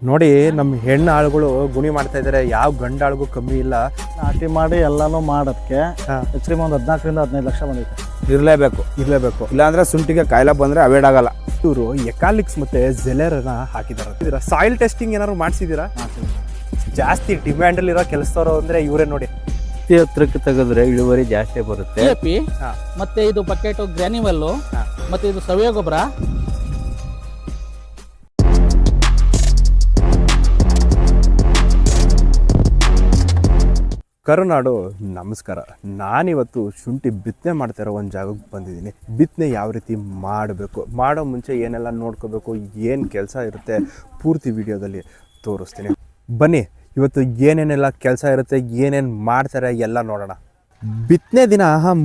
ನೋಡಿ ನಮ್ಮ ಹೆಣ್ಣು ಆಳುಗಳು ಗುಣಿ ಮಾಡ್ತಾ ಇದ್ದಾರೆ. ಯಾವ ಗಂಡಾಳಿಗೂ ಕಮ್ಮಿ ಇಲ್ಲ. ನಾಟಿ ಮಾಡಿ ಎಲ್ಲಾನು ಮಾಡೋದಕ್ಕೆ ಹೆಚ್ಚಿಗೆ ಒಂದು 14 ರಿಂದ 15 ಲಕ್ಷ ಬಂದೈತೆ. ಇರಲೇಬೇಕು ಇಲ್ಲಾಂದ್ರೆ ಶುಂಠಿಗೆ ಕಾಯಿಲೆ ಬಂದ್ರೆ ಅವೇಡ್ ಆಗಲ್ಲ. ಇವರು ಎಕಾಲಿಕ್ಸ್ ಮತ್ತೆ ಜೆಲೆರನ್ನ ಹಾಕಿದ್ದಾರೆ. ಸಾಯಿಲ್ ಟೆಸ್ಟಿಂಗ್ ಏನಾದ್ರು ಮಾಡಿಸಿದ್ದೀರಾ? ಜಾಸ್ತಿ ಡಿಮ್ಯಾಂಡಲ್ಲಿರೋ ಕೆಲಸದವರು ಅಂದ್ರೆ ಇವರೇ ನೋಡಿ. ಹತ್ರಕ್ಕೆ ತೆಗೆದ್ರೆ ಇಳುವರಿ ಜಾಸ್ತಿ ಬರುತ್ತೆ. ಮತ್ತೆ ಇದು ಬಕೆಟ್ ಗ್ರಾನ್ಯುವಲ್ ಮತ್ತೆ ಇದು ಸವೆಯ ಗೊಬ್ಬರ. ಕರುನಾಡು ನಮಸ್ಕಾರ. ನಾನಿವತ್ತು ಶುಂಠಿ ಬಿತ್ತನೆ ಮಾಡ್ತಾ ಇರೋ ಒಂದು ಜಾಗಕ್ಕೆ ಬಂದಿದ್ದೀನಿ. ಬಿತ್ತನೆ ಯಾವ ರೀತಿ ಮಾಡಬೇಕು, ಮಾಡೋ ಮುಂಚೆ ಏನೆಲ್ಲ ನೋಡ್ಕೋಬೇಕು, ಏನು ಕೆಲಸ ಇರುತ್ತೆ ಪೂರ್ತಿ ವಿಡಿಯೋದಲ್ಲಿ ತೋರಿಸ್ತೀನಿ. ಬನ್ನಿ, ಇವತ್ತು ಏನೇನೆಲ್ಲ ಕೆಲಸ ಇರುತ್ತೆ, ಏನೇನು ಮಾಡ್ತಾರೆ ಎಲ್ಲ ನೋಡೋಣ. ಬಿತ್ತನೆ ದಿನ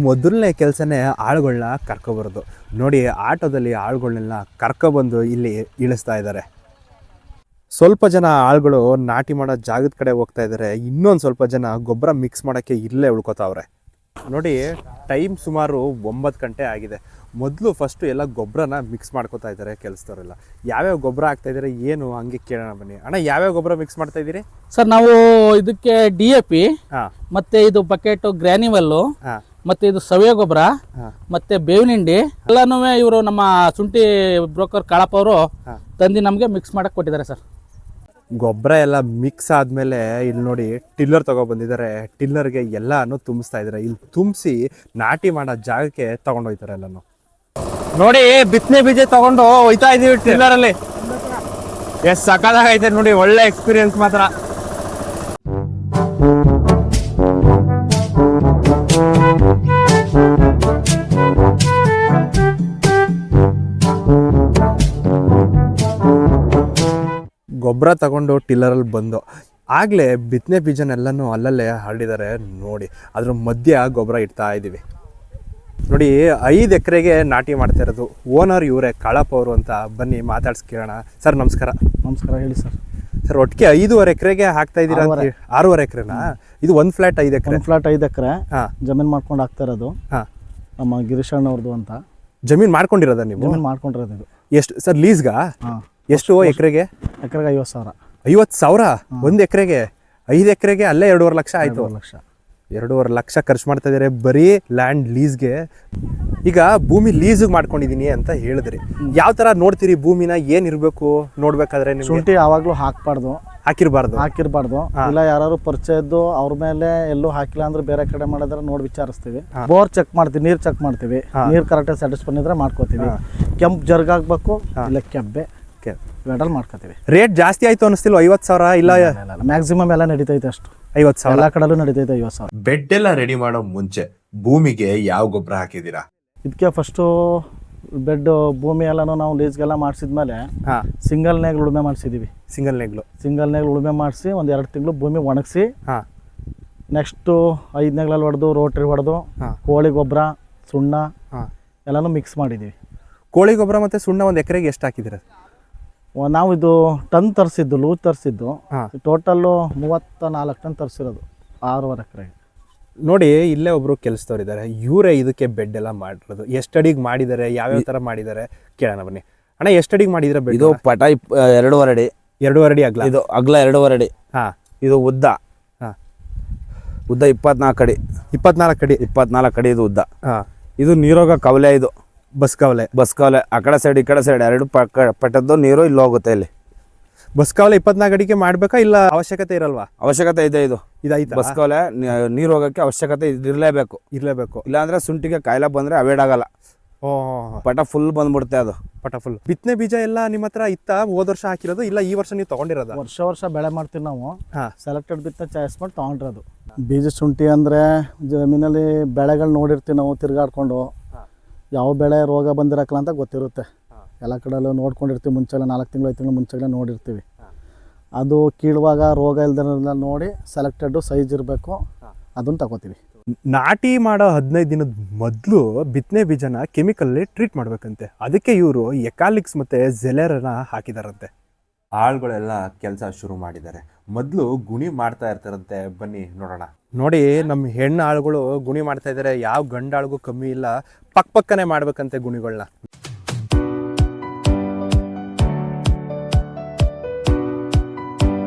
ಮೊದಲನೇ ಕೆಲಸನೇ ಆಳುಗಳನ್ನ ಕರ್ಕೊಬರೋದು. ನೋಡಿ, ಆಟೋದಲ್ಲಿ ಆಳುಗಳನ್ನೆಲ್ಲ ಕರ್ಕೊಬಂದು ಇಲ್ಲಿ ಇಳಿಸ್ತಾ ಇದ್ದಾರೆ. ಸ್ವಲ್ಪ ಜನ ಆಳುಗಳು ನಾಟಿ ಮಾಡೋ ಜಾಗದ ಕಡೆ ಹೋಗ್ತಾ ಇದ್ದಾರೆ. ಇನ್ನೊಂದು ಸ್ವಲ್ಪ ಜನ ಗೊಬ್ಬರ ಮಿಕ್ಸ್ ಮಾಡೋಕ್ಕೆ ಇಲ್ಲೇ ಉಳ್ಕೋತಾವ್ರೆ. ನೋಡಿ, ಟೈಮ್ ಸುಮಾರು 9 ಗಂಟೆ ಆಗಿದೆ. ಮೊದಲು ಫಸ್ಟು ಎಲ್ಲ ಗೊಬ್ಬರನ ಮಿಕ್ಸ್ ಮಾಡ್ಕೋತಾ ಇದ್ದಾರೆ ಕೆಲಸದವರೆಲ್ಲ. ಯಾವ್ಯಾವ ಗೊಬ್ಬರ ಹಾಕ್ತಾ ಇದ್ದಾರೆ ಏನು ಹಂಗೆ ಕೇಳೋಣ ಬನ್ನಿ. ಅಣ್ಣ, ಯಾವ್ಯಾವ ಗೊಬ್ಬರ ಮಿಕ್ಸ್ ಮಾಡ್ತಾ ಇದ್ದೀರಿ? ಸರ್, ನಾವು ಇದಕ್ಕೆ DAP ಮತ್ತೆ ಇದು ಬಕೆಟ್ ಗ್ರಾನ್ಯುವಲ್ ಮತ್ತೆ ಇದು ಸವೆಯ ಗೊಬ್ಬರ ಮತ್ತೆ ಬೇವಿನ ಹಿಂಡಿ ಎಲ್ಲಾನು ಇವರು ನಮ್ಮ ಶುಂಠಿ ಬ್ರೋಕರ್ ಕಾಳಪ್ಪ ಅವರು ತಂದು ನಮಗೆ ಮಿಕ್ಸ್ ಮಾಡಕ್ ಕೊಟ್ಟಿದ್ದಾರೆ ಸರ್. ಗೊಬ್ಬರ ಎಲ್ಲ ಮಿಕ್ಸ್ ಆದಮೇಲೆ ಇಲ್ಲಿ ನೋಡಿ ಟಿಲ್ಲರ್ ತೊಗೊಬಂದಿದ್ದಾರೆ. ಟಿಲ್ಲರ್ಗೆ ಎಲ್ಲನೂ ತುಂಬಿಸ್ತಾ ಇದ್ದಾರೆ. ಇಲ್ಲಿ ತುಂಬಿಸಿ ನಾಟಿ ಮಾಡೋ ಜಾಗಕ್ಕೆ ತೊಗೊಂಡೋಗ್ತಾರೆ ಎಲ್ಲನೂ. ನೋಡಿ, ಬಿತ್ತನೆ ಬೀಜ ತೊಗೊಂಡು ಹೋಯ್ತಾ ಇದೀವಿ ಟಿಲ್ಲರಲ್ಲಿ. ಎಷ್ಟು ಸಕ್ಕದಾಗೈತೆ ನೋಡಿ, ಒಳ್ಳೆ ಎಕ್ಸ್ಪೀರಿಯನ್ಸ್ ಮಾತ್ರ. ಗೊಬ್ಬರ ತಗೊಂಡು ಟಿಲ್ಲರಲ್ಲಿ ಬಂದು ಆಗಲೇ ಬಿತ್ತನೆ ಬೀಜನೆಲ್ಲನೂ ಅಲ್ಲಲ್ಲೇ ಹರಡಿದ್ದಾರೆ. ನೋಡಿ, ಅದ್ರ ಮಧ್ಯ ಗೊಬ್ಬರ ಇಡ್ತಾ ಇದ್ದೀವಿ. ನೋಡಿ, 5 ಎಕರೆಗೆ ನಾಟಿ ಮಾಡ್ತಾ ಇರೋದು. ಓನರ್ ಇವರೇ, ಕಾಳಪ್ಪ ಅವರು ಅಂತ. ಬನ್ನಿ ಮಾತಾಡ್ಸ್ಕೇಳೋಣ. ಸರ್ ನಮಸ್ಕಾರ. ನಮಸ್ಕಾರ, ಹೇಳಿ ಸರ್. ಸರ್, ಒಟ್ಟಿಗೆ 5.5 ಎಕರೆಗೆ ಹಾಕ್ತಾ ಇದ್ದೀರಾ? 6.5 ಎಕರೆನಾ? ಇದು ಒಂದು ಫ್ಲಾಟ್ 5 ಎಕರೆ? ಫ್ಲಾಟ್ 5 ಎಕರೆ ಜಮೀನು ಮಾಡ್ಕೊಂಡು ಹಾಕ್ತಾ ಇರೋದು. ನಮ್ಮ ಗಿರೀಶಣ್ಣ ಅವ್ರದ್ದು ಅಂತ. ಜಮೀನು ಮಾಡ್ಕೊಂಡಿರೋದ ನೀವು? ಜಮೀನು ಮಾಡ್ಕೊಂಡಿರೋದು. ಇದು ಎಷ್ಟು ಸರ್ ಲೀಸ್ಗಾ? ಎಷ್ಟು ಎಕರೆಗೆ? ಎಕರೆಗೆ 50,000. 50,000 ಒಂದು ಎಕರೆಗೆ? 5 ಎಕರೆಗೆ ಅಲ್ಲೇ 2.5 ಲಕ್ಷ ಆಯಿತು. 2.5 ಲಕ್ಷ ಖರ್ಚು ಮಾಡ್ತಾ ಇದ್ದಾರೆ ಬರೀ ಲ್ಯಾಂಡ್ ಲೀಸ್ಗೆ. ಈಗ ಭೂಮಿ ಲೀಸ್ಗೆ ಮಾಡ್ಕೊಂಡಿದ್ದೀನಿ ಅಂತ ಹೇಳಿದ್ರಿ. ಯಾವ ಥರ ನೋಡ್ತೀರಿ ಭೂಮಿನ? ಏನಿರಬೇಕು ನೋಡ್ಬೇಕಾದ್ರೆ? ಶುಂಠಿ ಯಾವಾಗಲೂ ಹಾಕಿರಬಾರ್ದು. ಇಲ್ಲ ಯಾರು ಪರಿಚಯದ್ದು ಅವ್ರ ಮೇಲೆ ಎಲ್ಲೂ ಹಾಕಿಲ್ಲ ಅಂದ್ರೆ ಬೇರೆ ಕಡೆ ಮಾಡಿದ್ರೆ ನೋಡಿ ವಿಚಾರಿಸ್ತೀವಿ. ಬೋರ್ ಚೆಕ್ ಮಾಡ್ತೀವಿ, ನೀರು ಚೆಕ್ ಮಾಡ್ತೀವಿ. ನೀರು ಕರೆಕ್ಟಾಗಿ ಸ್ಯಾಟಿಸ್ಫೈ ಇದ್ರೆ ಮಾಡ್ಕೋತೀವಿ. ಕೆಂಪು ಜರ್ಗಾಗಬೇಕು, ಇಲ್ಲ ಕೆಬ್ಬೆ ವೆಡಲ್ ಮಾಡ್ಕೋತೀವಿ. ರೇಟ್ ಜಾಸ್ತಿ ಆಯ್ತು ಅನಿಸ್ತಿಲ್ವ? 50,000 ಇಲ್ಲ ಮ್ಯಾಕ್ಸಿಮಮ್ ಎಲ್ಲ ನಡೀತೈತೆ ಅಷ್ಟು. 50,000 ಎಲ್ಲ ಕಡೆಲೂ ನಡೀತೈತೆ 50,000. ಬೆಡ್ ಎಲ್ಲ ರೆಡಿ ಮಾಡೋ ಮುಂಚೆ ಭೂಮಿಗೆ ಯಾವ ಗೊಬ್ಬರ ಹಾಕಿದ್ದೀರಾ? ಇದಕ್ಕೆ ಫಸ್ಟು ಬೆಡ್ ಭೂಮಿ ಎಲ್ಲನೂ ನಾವು ಲೀಸ್ಗೆಲ್ಲ ಮಾಡಿಸಿದ್ಮೇಲೆ ಸಿಂಗಲ್ ನೇಗ್ಲು ಉಳುಮೆ ಮಾಡಿಸಿದೀವಿ. ಸಿಂಗಲ್ ನೇಗ್ಲು ಉಳುಮೆ ಮಾಡಿಸಿ ಒಂದು 2 ತಿಂಗಳು ಭೂಮಿ ಒಣಗಿಸಿ ನೆಕ್ಸ್ಟು 5 ನೇಗ್ಲಲ್ಲಿ ಹೊಡೆದು ರೋಟ್ರಿ ಹೊಡೆದು ಕೋಳಿ ಗೊಬ್ಬರ ಸುಣ್ಣ ಎಲ್ಲನೂ ಮಿಕ್ಸ್ ಮಾಡಿದ್ದೀವಿ. ಕೋಳಿ ಗೊಬ್ಬರ ಮತ್ತು ಸುಣ್ಣ ಒಂದು ಎಕರೆಗೆ ಎಷ್ಟು ಹಾಕಿದ್ದೀರಾ? ನಾವು ಇದು ಟನ್ ತರಿಸಿದ್ದು, ಲೂಸ್ ತರಿಸಿದ್ದು. ಟೋಟಲ್ಲು 34 ಟನ್ ತರಿಸಿರೋದು 6.5 ಎಕರೆಗೆ. ನೋಡಿ, ಇಲ್ಲೇ ಒಬ್ರು ಕೆಲಸದವ್ರಿದ್ದಾರೆ. ಇವರೇ ಇದಕ್ಕೆ ಬೆಡ್ ಎಲ್ಲ ಮಾಡಿರೋದು. ಎಷ್ಟು ಅಡಿಗೆ ಮಾಡಿದ್ದಾರೆ, ಯಾವ್ಯಾವ ಥರ ಮಾಡಿದ್ದಾರೆ ಕೇಳೋಣ ಬನ್ನಿ. ಅಣ್ಣ, ಎಷ್ಟು ಅಡಿಗೆ ಮಾಡಿದ್ರೆ ಬೆಡ್? ಇದು ಪಟ 2.5 ಅಡಿ. 2.5 ಅಡಿ ಅಗಲ. ಇದು ಅಗಲ 2.5 ಅಡಿ. ಇದು ಉದ್ದ 24 ಅಡಿ. 24 ಅಡಿ ಇದು ಉದ್ದ. ಇದು ನೀರೋಗ ಕವಲೆ. ಇದು ಬಸ್ ಕವಲೆ. ಆ ಕಡೆ ಸೈಡ್ ಈ ಕಡೆ ಸೈಡ್ 2 ಪಟ್ಟದ್ದು ನೀರು ಇಲ್ಲಿ ಹೋಗುತ್ತೆ. ಇಲ್ಲಿ ಬಸ್ ಕವಲೆ 24 ಅಡಿಗೆ ಮಾಡ್ಬೇಕಾ ಇಲ್ಲ ಅವಶ್ಯಕತೆ ಇರಲ್ವಾ? ಅವಶ್ಯಕತೆ ಇದೆ. ಇದಾಯ್ತು. ಬಸ್ ಕವಲೆ ನೀರು ಹೋಗಕ್ಕೆ ಅವಶ್ಯಕತೆ ಇರಲೇಬೇಕು. ಇಲ್ಲಾಂದ್ರೆ ಶುಂಠಿಗೆ ಕಾಯಿಲೆ ಬಂದ್ರೆ ಅವೇಡ್ ಆಗಲ್ಲ. ಪಟ ಫುಲ್ ಬಂದ್ಬಿಡುತ್ತೆ. ಅದು ಪಟ ಫುಲ್. ಬಿತ್ತನೆ ಬೀಜ ಎಲ್ಲ ನಿಮ್ಮ ಹತ್ರ ಇತ್ತ? ಹೋದ ವರ್ಷ ಹಾಕಿರೋದು ಇಲ್ಲ ಈ ವರ್ಷ ನೀವು ತಗೊಂಡಿರೋದು? ವರ್ಷ ಬೆಳೆ ಮಾಡ್ತೀವಿ ನಾವು. ಸೆಲೆಕ್ಟೆಡ್ ಬಿತ್ತನೆ ಚಾಯ್ಸ್ ಮಾಡಿ ತಗೊಂಡಿರೋದು. ಬೀಜ ಶುಂಠಿ ಅಂದ್ರೆ ಜಮೀನಲ್ಲಿ ಬೆಳೆಗಳು ನೋಡಿರ್ತೀವಿ ನಾವು ತಿರ್ಗಾಡ್ಕೊಂಡು. ಯಾವ ಬೆಳೆ ರೋಗ ಬಂದಿರಕ್ಕಲ್ಲ ಅಂತ ಗೊತ್ತಿರುತ್ತೆ. ಎಲ್ಲ ಕಡೆಯಲ್ಲೂ ನೋಡ್ಕೊಂಡಿರ್ತೀವಿ. ಮುಂಚೆಲ್ಲ 4 ತಿಂಗಳು 5 ತಿಂಗಳು ಮುಂಚೆಲ್ಲ ನೋಡಿರ್ತೀವಿ. ಅದು ಕೀಳುವಾಗ ರೋಗ ಇಲ್ದೆಲ್ಲ ನೋಡಿ ಸೆಲೆಕ್ಟೆಡ್ ಸೈಜ್ ಇರಬೇಕು, ಅದನ್ನು ತಗೋತೀವಿ. ನಾಟಿ ಮಾಡೋ 15 ದಿನದ ಮೊದಲು ಬಿತ್ತನೆ ಬೀಜನ ಕೆಮಿಕಲ್ಲಿ ಟ್ರೀಟ್ ಮಾಡ್ಬೇಕಂತೆ. ಅದಕ್ಕೆ ಇವರು ಎಕಾಲಿಕ್ಸ್ ಮತ್ತು ಜೆಲೆರನ್ನ ಹಾಕಿದಾರಂತೆ. ಆಳುಗಳೆಲ್ಲ ಕೆಲಸ ಶುರು ಮಾಡಿದ್ದಾರೆ. ಮೊದಲು ಗುಣಿ ಮಾಡ್ತಾ ಇರ್ತಾರಂತೆ. ಬನ್ನಿ ನೋಡೋಣ. ನೋಡಿ, ನಮ್ಮ ಹೆಣ್ಣು ಆಳುಗಳು ಗುಣಿ ಮಾಡ್ತಾ ಇದ್ದಾರೆ. ಯಾವ ಗಂಡಾಳಿಗೂ ಕಮ್ಮಿ ಇಲ್ಲ. ಪಕ್ಕನೆ ಮಾಡ್ಬೇಕಂತೆ ಗುಣಿಗಳನ್ನ.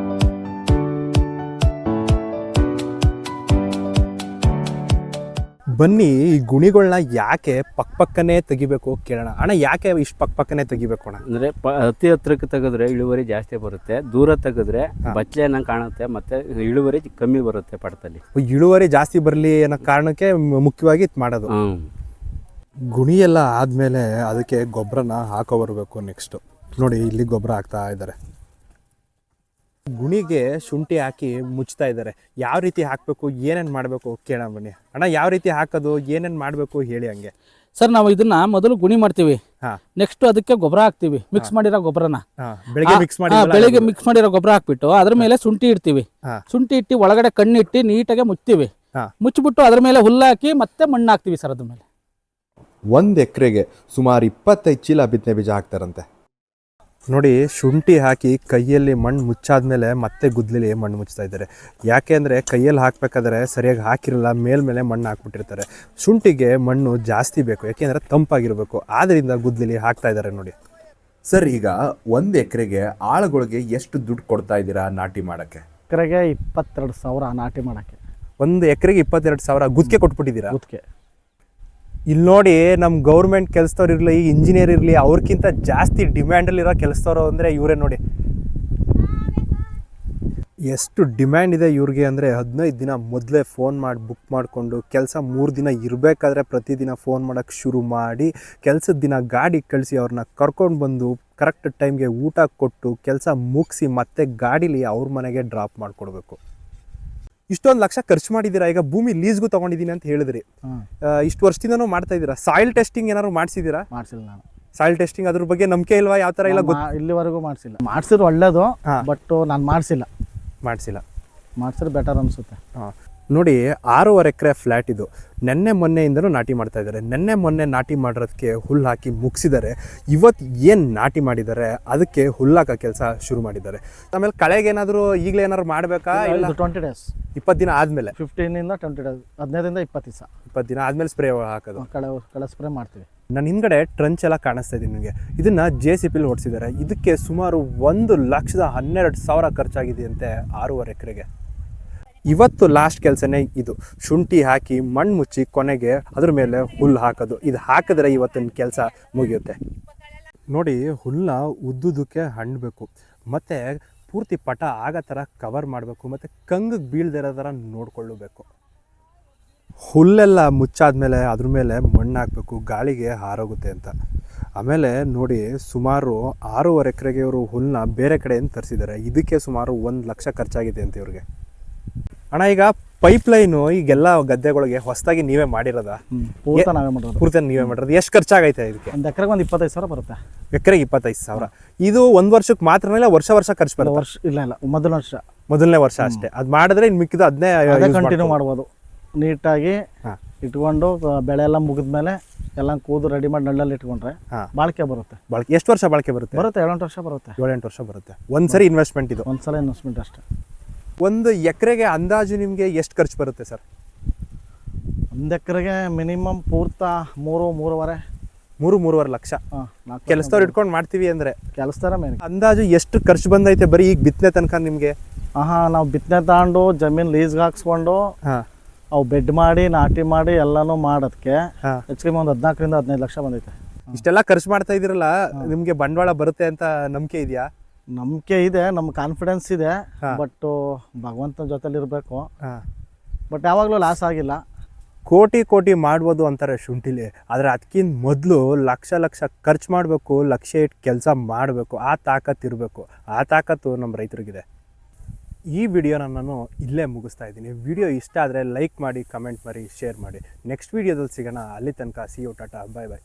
ಬನ್ನಿ ಈ ಗುಣಿಗಳನ್ನ ಯಾಕೆ ಪಕ್ಕನೇ ತೆಗಿಬೇಕು ಕೇಳೋಣ. ಅಣ್ಣ ಯಾಕೆ ಇಷ್ಟು ಪಕ್ಕನೇ ತೆಗಿಬೇಕು ಅಣ್ಣ? ಅಂದರೆ ಅತಿ ಹತ್ರಕ್ಕೆ ತೆಗೆದ್ರೆ ಇಳುವರಿ ಜಾಸ್ತಿ ಬರುತ್ತೆ, ದೂರ ತೆಗೆದ್ರೆ ಬಚ್ಚಲೆ ಅನ್ನಂಗೆ ಕಾಣುತ್ತೆ, ಮತ್ತೆ ಇಳುವರಿ ಕಮ್ಮಿ ಬರುತ್ತೆ ಪಡದಲ್ಲಿ. ಇಳುವರಿ ಜಾಸ್ತಿ ಬರಲಿ ಅನ್ನೋ ಕಾರಣಕ್ಕೆ ಮುಖ್ಯವಾಗಿ ಇದು ಮಾಡೋದು. ಗುಣಿ ಎಲ್ಲ ಆದಮೇಲೆ ಅದಕ್ಕೆ ಗೊಬ್ಬರನ ಹಾಕೋ ಬರಬೇಕು. ನೆಕ್ಸ್ಟು ನೋಡಿ ಇಲ್ಲಿ ಗೊಬ್ಬರ ಹಾಕ್ತಾ ಇದ್ದಾರೆ. ಗುಣಿಗೆ ಶುಂಠಿ ಹಾಕಿ ಮುಚ್ತಾ ಇದ್ದಾರೆ. ಯಾವ ರೀತಿ ಹಾಕಬೇಕು, ಏನೇನು ಮಾಡಬೇಕು ಕೇಳೋಣ ಬನ್ನಿ. ಅಣ್ಣ ಯಾವ ರೀತಿ ಹಾಕೋದು, ಏನೇನು ಮಾಡಬೇಕು ಹೇಳಿ ಹಂಗೆ. ಸರ್ ನಾವು ಇದನ್ನ ಮೊದಲು ಗುಣಿ ಮಾಡ್ತೀವಿ, ಹಾ. ನೆಕ್ಸ್ಟ್ ಅದಕ್ಕೆ ಗೊಬ್ಬರ ಹಾಕ್ತಿವಿ, ಮಿಕ್ಸ್ ಮಾಡಿರೋ ಗೊಬ್ಬರನ ಬೆಳಿಗ್ಗೆ ಮಿಕ್ಸ್ ಮಾಡಿ ಬೆಳಿಗ್ಗೆ ಮಿಕ್ಸ್ ಮಾಡಿರೋ ಗೊಬ್ಬರ ಹಾಕ್ಬಿಟ್ಟು ಅದ್ರ ಮೇಲೆ ಶುಂಠಿ ಇಡ್ತೀವಿ. ಹಾ. ಶುಂಠಿ ಇಟ್ಟು ಒಳಗಡೆ ಕಣ್ಣಿಟ್ಟು ನೀಟಾಗಿ ಮುಚ್ತೀವಿ. ಹಾ. ಮುಚ್ಚಿಬಿಟ್ಟು ಅದ್ರ ಮೇಲೆ ಹುಲ್ಲು ಹಾಕಿ ಮತ್ತೆ ಮಣ್ಣು ಹಾಕ್ತಿವಿ ಸರ್. ಅದ್ರ ಮೇಲೆ 1 ಎಕರೆಗೆ ಸುಮಾರು 25 ಚೀಲ ಬಿತ್ತನೆ ಬೀಜ ಹಾಕ್ತಾರಂತೆ. ನೋಡಿ ಶುಂಠಿ ಹಾಕಿ ಕೈಯಲ್ಲಿ ಮಣ್ಣು ಮುಚ್ಚಾದ್ಮೇಲೆ ಮತ್ತೆ ಗುದ್ದಲಿ ಮಣ್ಣು ಮುಚ್ತಾ ಇದ್ದಾರೆ. ಯಾಕೆ ಅಂದರೆ ಕೈಯಲ್ಲಿ ಹಾಕಬೇಕಾದ್ರೆ ಸರಿಯಾಗಿ ಹಾಕಿರಲ್ಲ, ಮೇಲ್ಮೇಲೆ ಮಣ್ಣು ಹಾಕ್ಬಿಟ್ಟಿರ್ತಾರೆ. ಶುಂಠಿಗೆ ಮಣ್ಣು ಜಾಸ್ತಿ ಬೇಕು, ಯಾಕೆಂದರೆ ತಂಪಾಗಿರಬೇಕು. ಆದ್ದರಿಂದ ಗುದ್ದಲಿ ಹಾಕ್ತಾ ಇದ್ದಾರೆ ನೋಡಿ. ಸರ್, ಈಗ 1 ಎಕರೆಗೆ ಆಳುಗಳಿಗೆ ಎಷ್ಟು ದುಡ್ಡು ಕೊಡ್ತಾ ಇದ್ದೀರಾ ನಾಟಿ ಮಾಡೋಕ್ಕೆ? ಎಕರೆಗೆ 22,000 ನಾಟಿ ಮಾಡೋಕ್ಕೆ. 1 ಎಕರೆಗೆ 22,000 ಗುತ್ತಿಗೆ ಕೊಟ್ಬಿಟ್ಟಿದ್ದೀರಾ? ಗುತ್ತಿಗೆ. ಇಲ್ಲಿ ನೋಡಿ, ನಮ್ಮ ಗೌರ್ಮೆಂಟ್ ಕೆಲಸದವ್ರು ಇರಲಿ, ಈಗ ಇಂಜಿನಿಯರ್ ಇರಲಿ, ಅವ್ರಿಗಿಂತ ಜಾಸ್ತಿ ಡಿಮ್ಯಾಂಡಲ್ಲಿರೋ ಕೆಲಸದವರು ಅಂದರೆ ಇವರೇ ನೋಡಿ. ಎಷ್ಟು ಡಿಮ್ಯಾಂಡ್ ಇದೆ ಇವ್ರಿಗೆ ಅಂದರೆ 15 ದಿನ ಮೊದಲೇ ಫೋನ್ ಮಾಡಿ ಬುಕ್ ಮಾಡಿಕೊಂಡು ಕೆಲಸ 3 ದಿನ ಇರಬೇಕಾದ್ರೆ ಪ್ರತಿದಿನ ಫೋನ್ ಮಾಡೋಕ್ಕೆ ಶುರು ಮಾಡಿ, ಕೆಲಸದ ದಿನ ಗಾಡಿ ಕಳಿಸಿ ಅವ್ರನ್ನ ಕರ್ಕೊಂಡು ಬಂದು ಕರೆಕ್ಟ್ ಟೈಮ್ಗೆ ಊಟ ಕೊಟ್ಟು ಕೆಲಸ ಮುಗಿಸಿ ಮತ್ತೆ ಗಾಡೀಲಿ ಅವ್ರ ಮನೆಗೆ ಡ್ರಾಪ್ ಮಾಡಿಕೊಡ್ಬೇಕು. ಇಷ್ಟೊಂದು ಲಕ್ಷ ಖರ್ಚು ಮಾಡಿದ್ದೀರಾ. ಈಗ ಭೂಮಿ ಲೀಸ್ಗೂ ತೊಗೊಂಡಿದ್ದೀನಿ ಅಂತ ಹೇಳಿದ್ರಿ. ಇಷ್ಟು ವರ್ಷದಿಂದನೂ ಮಾಡ್ತಾ ಇದ್ದೀರಾ. ಸಾಯಿಲ್ ಟೆಸ್ಟಿಂಗ್ ಏನಾದ್ರು ಮಾಡಿಸಿದ್ದೀರಾ? ಮಾಡಿಸಿಲ್ಲ ನಾನು. ಸಾಯಿಲ್ ಟೆಸ್ಟಿಂಗ್ ಅದ್ರ ಬಗ್ಗೆ ನಂಬಿಕೆ ಇಲ್ವಾ? ಯಾವ ಥರ ಇಲ್ಲ ಇಲ್ಲಿವರೆಗೂ ಮಾಡಿಸಿಲ್ಲ. ಮಾಡಿಸಿದ್ರು ಒಳ್ಳೇದು, ಬಟ್ ನಾನು ಮಾಡಿಸಿಲ್ಲ. ಮಾಡಿಸಿದ್ರೆ ಬೆಟರ್ ಅನಿಸುತ್ತೆ. ನೋಡಿ 6.5 ಎಕರೆ ಫ್ಲ್ಯಾಟ್ ಇದು. ನೆನ್ನೆ ಮೊನ್ನೆಯಿಂದನೂ ನಾಟಿ ಮಾಡ್ತಾ ಇದ್ದಾರೆ. ನೆನ್ನೆ ಮೊನ್ನೆ ನಾಟಿ ಮಾಡೋದಕ್ಕೆ ಹುಲ್ಲು ಹಾಕಿ ಮುಗಿಸಿದ್ದಾರೆ. ಇವತ್ತು ಏನು ನಾಟಿ ಮಾಡಿದ್ದಾರೆ ಅದಕ್ಕೆ ಹುಲ್ಲಾಕೋ ಕೆಲಸ ಶುರು ಮಾಡಿದ್ದಾರೆ. ಆಮೇಲೆ ಕಳೆಗೇನಾದರೂ ಈಗಲೇ ಏನಾದ್ರು ಮಾಡಬೇಕಾ? ಇಲ್ಲ 20 ಡೇಸ್, 20 ದಿನ ಆದಮೇಲೆ. 15ಇಂದ 20 ಡೇಸ್, 15ರಿಂದ 20 ದಿವಸ, 20 ದಿನ ಆದಮೇಲೆ ಸ್ಪ್ರೇ ಹಾಕೋದು. ಕಳೆ ಸ್ಪ್ರೇ ಮಾಡ್ತೀವಿ. ನನ್ನ ಹಿಂದ್ಗಡೆ ಟ್ರಂಚ್ ಎಲ್ಲ ಕಾಣಿಸ್ತಾ ಇದೆ ನಿಮಗೆ. ಇದನ್ನು JCPಲಿ ಓಡಿಸಿದ್ದಾರೆ. ಇದಕ್ಕೆ ಸುಮಾರು 1,12,000 ಖರ್ಚಾಗಿದೆ ಅಂತೆ 6.5 ಎಕರೆಗೆ. ಇವತ್ತು ಲಾಸ್ಟ್ ಕೆಲಸನೇ ಇದು. ಶುಂಠಿ ಹಾಕಿ ಮಣ್ಣು ಮುಚ್ಚಿ ಕೊನೆಗೆ ಅದ್ರ ಮೇಲೆ ಹುಲ್ಲು ಹಾಕೋದು. ಇದು ಹಾಕಿದ್ರೆ ಇವತ್ತಿನ ಕೆಲಸ ಮುಗಿಯುತ್ತೆ. ನೋಡಿ, ಹುಲ್ಲ ಉದ್ದುದಕ್ಕೆ ಹಣ್ಣಬೇಕು, ಮತ್ತು ಪೂರ್ತಿ ಪಟ ಆಗೋ ಥರ ಕವರ್ ಮಾಡಬೇಕು, ಮತ್ತು ಕಂಗಿಗೆ ಬೀಳ್ದಿರೋ ಥರ ನೋಡ್ಕೊಳ್ಳಬೇಕು. ಹುಲ್ಲೆಲ್ಲ ಮುಚ್ಚಾದ್ಮೇಲೆ ಅದ್ರ ಮೇಲೆ ಮಣ್ಣು ಹಾಕಬೇಕು, ಗಾಳಿಗೆ ಹಾರೋಗುತ್ತೆ ಅಂತ. ಆಮೇಲೆ ನೋಡಿ, ಸುಮಾರು 6.5 ಎಕರೆಗೆ ಇವರು ಹುಲ್ಲನ್ನ ಬೇರೆ ಕಡೆಯಿಂದ ತರಿಸಿದ್ದಾರೆ. ಇದಕ್ಕೆ ಸುಮಾರು 1 ಲಕ್ಷ ಖರ್ಚಾಗಿದೆ ಅಂತ ಇವ್ರಿಗೆ. ಅಣ್ಣ, ಈಗ ಪೈಪ್ಲೈನು ಈಗೆಲ್ಲ ಗದ್ದೆಗಳಿಗೆ ಹೊಸದಾಗಿ ನೀವೇ ಮಾಡಿರೋದಾ? ಪೂರ್ತಿ ನಾವೇ ಮಾಡೋದು. ಪೂರ್ತಿ ನೀವೇ ಮಾಡಿರೋದು. ಎಷ್ಟು ಖರ್ಚಾಗೈತೆ ಇದಕ್ಕೆ? ಒಂದು ಎಕರೆಗೆ 25,000 ಬರುತ್ತೆ. ಎಕರೆಗೆ 25,000. ಇದು 1 ವರ್ಷಕ್ಕೆ ಮಾತ್ರನೇ ಇಲ್ಲ ವರ್ಷ ಖರ್ಚು ಬರುತ್ತೆ? ವರ್ಷ ಇಲ್ಲ, ಮೊದಲನೇ ವರ್ಷ ಅಷ್ಟೇ. ಅದು ಮಾಡಿದ್ರೆ ಇನ್ನು ಮಿಕ್ಕಿದ್ದು ಅದನ್ನೇ ಕಂಟಿನ್ಯೂ ಮಾಡ್ಬೋದು. ನೀಟಾಗಿ ಇಟ್ಕೊಂಡು ಬೆಳೆ ಎಲ್ಲ ಮುಗಿದ್ಮೇಲೆ ಎಲ್ಲ ಕೂದು ರೆಡಿ ಮಾಡಿ ನಳ್ಳಲ್ಲಿ ಇಟ್ಕೊಂಡ್ರೆ ಬಾಳಿಕೆ ಬರುತ್ತೆ. ಎಷ್ಟು ವರ್ಷ ಬಾಳಿಕೆ ಬರುತ್ತೆ? 7-8 ವರ್ಷ ಬರುತ್ತೆ. 7-8 ವರ್ಷ ಬರುತ್ತೆ. ಒಂದ್ಸರಿ ಇನ್ವೆಸ್ಟ್ಮೆಂಟ್ ಇದು? ಒಂದ್ಸಲ ಇನ್ವೆಸ್ಟ್ಮೆಂಟ್ ಅಷ್ಟೇ. 1 ಎಕರೆಗೆ ಅಂದಾಜು ನಿಮಗೆ ಎಷ್ಟು ಖರ್ಚು ಬರುತ್ತೆ ಸರ್? 1 ಎಕರೆಗೆ ಮಿನಿಮಮ್ ಪೂರ್ತ 3-3.5 ಲಕ್ಷ. ಕೆಲಸದವ್ರು ಇಟ್ಕೊಂಡು ಮಾಡ್ತೀವಿ ಅಂದರೆ ಕೆಲಸದಾರ ಮೇಲೆ ಅಂದಾಜು ಎಷ್ಟು ಖರ್ಚು ಬಂದೈತೆ ಬರೀ ಈಗ ಬಿತ್ತನೆ ತನಕ ನಿಮಗೆ? ನಾವು ಬಿತ್ತನೆ ತಗೊಂಡು ಜಮೀನು ಲೀಸ್ಗೆ ಹಾಕ್ಸ್ಕೊಂಡು ಅವು ಬೆಡ್ ಮಾಡಿ ನಾಟಿ ಮಾಡಿ ಎಲ್ಲಾನು ಮಾಡೋದಕ್ಕೆ ಹೆಚ್ಚಿಗೆ ಒಂದು 14ರಿಂದ 15 ಲಕ್ಷ ಬಂದೈತೆ. ಇಷ್ಟೆಲ್ಲ ಖರ್ಚು ಮಾಡ್ತಾ ಇದ್ದೀರಲ್ಲ, ನಿಮಗೆ ಬಂಡವಾಳ ಬರುತ್ತೆ ಅಂತ ನಂಬಿಕೆ ಇದೆಯಾ? ನಂಬಿಕೆ ಇದೆ, ನಮ್ಗೆ ಕಾನ್ಫಿಡೆನ್ಸ್ ಇದೆ. ಬಟ್ ಭಗವಂತನ ಜೊತೆಲಿ ಇರಬೇಕು. ಬಟ್ ಯಾವಾಗಲೂ ಲಾಸ್ ಆಗಿಲ್ಲ. ಕೋಟಿ ಮಾಡ್ಬೋದು ಅಂತಾರೆ ಶುಂಠಿಲಿ. ಆದರೆ ಅದಕ್ಕಿಂತ ಮೊದಲು ಲಕ್ಷ ಖರ್ಚು ಮಾಡಬೇಕು, ಲಕ್ಷ ಇಟ್ಟು ಕೆಲಸ ಮಾಡಬೇಕು. ಆ ತಾಕತ್ತು ಇರಬೇಕು. ಆ ತಾಕತ್ತು ನಮ್ಮ ರೈತರಿಗಿದೆ. ಈ ವಿಡಿಯೋನ ನಾನು ಇಲ್ಲೇ ಮುಗಿಸ್ತಾ ಇದ್ದೀನಿ. ವಿಡಿಯೋ ಇಷ್ಟ ಆದರೆ ಲೈಕ್ ಮಾಡಿ, ಕಮೆಂಟ್ ಮಾಡಿ, ಶೇರ್ ಮಾಡಿ. ನೆಕ್ಸ್ಟ್ ವಿಡಿಯೋದಲ್ಲಿ ಸಿಗೋಣ. ಅಲ್ಲಿ ತನಕ see you, tata, bye bye.